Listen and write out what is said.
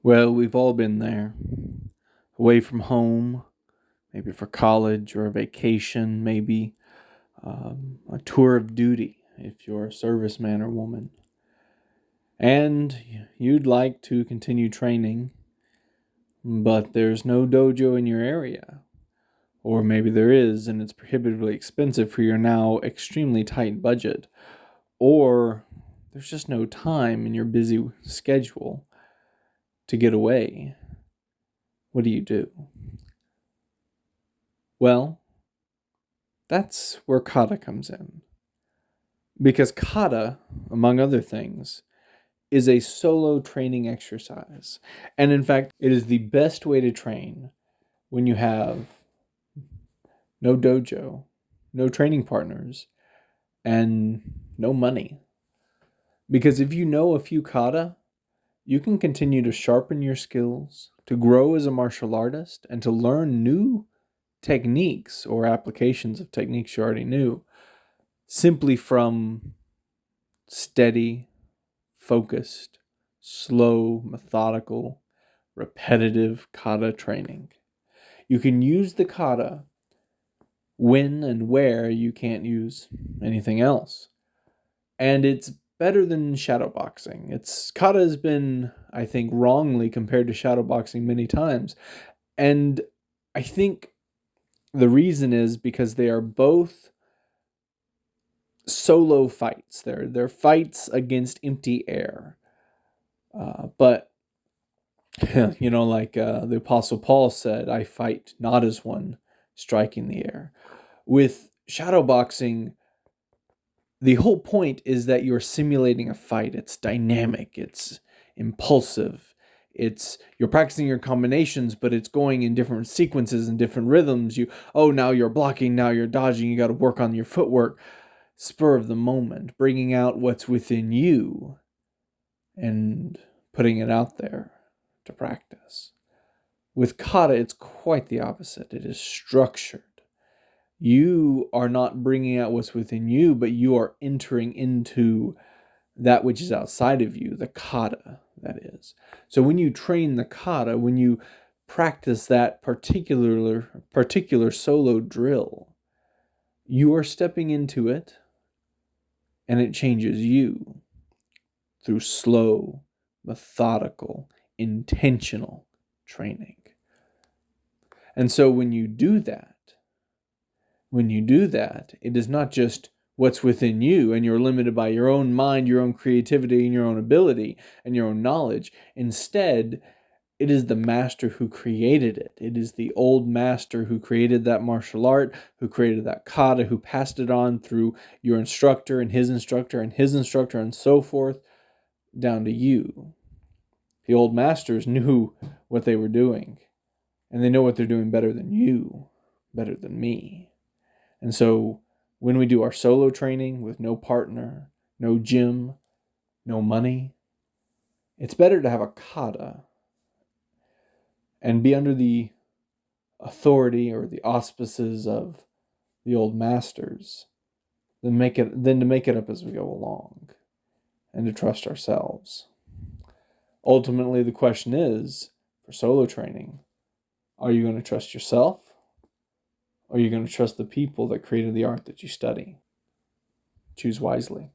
Well, we've all been there. Away from home, maybe for college or a vacation, maybe a tour of duty if you're a serviceman or woman. And you'd like to continue training, but there's no dojo in your area. Or maybe there is, and it's prohibitively expensive for your now extremely tight budget. Or there's just no time in your busy schedule to get away. What do you do? Well, that's where kata comes in. Because kata, among other things, is a solo training exercise. And in fact, it is the best way to train when you have no dojo, no training partners, and no money. Because if you know a few kata, you can continue to sharpen your skills, to grow as a martial artist, and to learn new techniques or applications of techniques you already knew simply from steady, focused, slow, methodical, repetitive kata training. You can use the kata when and where you can't use anything else. And it's better than shadowboxing. Kata has been, I think, wrongly compared to shadowboxing many times. And I think the reason is because they are both solo fights. They're fights against empty air. But like the Apostle Paul said, I fight not as one striking the air. With shadowboxing, the whole point is that you're simulating a fight. It's dynamic. It's impulsive. You're practicing your combinations, but it's going in different sequences and different rhythms. Now you're blocking, now you're dodging. You got to work on your footwork. Spur of the moment, bringing out what's within you and putting it out there to practice. With kata, it's quite the opposite. It is structured. You are not bringing out what's within you, but you are entering into that which is outside of you, the kata, that is. So when you train the kata, when you practice that particular solo drill, you are stepping into it, and it changes you through slow, methodical, intentional training. And so when you do that, it is not just what's within you and you're limited by your own mind, your own creativity, and your own ability and your own knowledge. Instead, it is the master who created it. It is the old master who created that martial art, who created that kata, who passed it on through your instructor and his instructor and his instructor and so forth down to you. The old masters knew what they were doing, and they know what they're doing better than you, better than me. And so when we do our solo training with no partner, no gym, no money, it's better to have a kata and be under the authority or the auspices of the old masters than to make it up as we go along and to trust ourselves. Ultimately, the question is, for solo training, are you going to trust yourself? Or are you going to trust the people that created the art that you study? Choose wisely.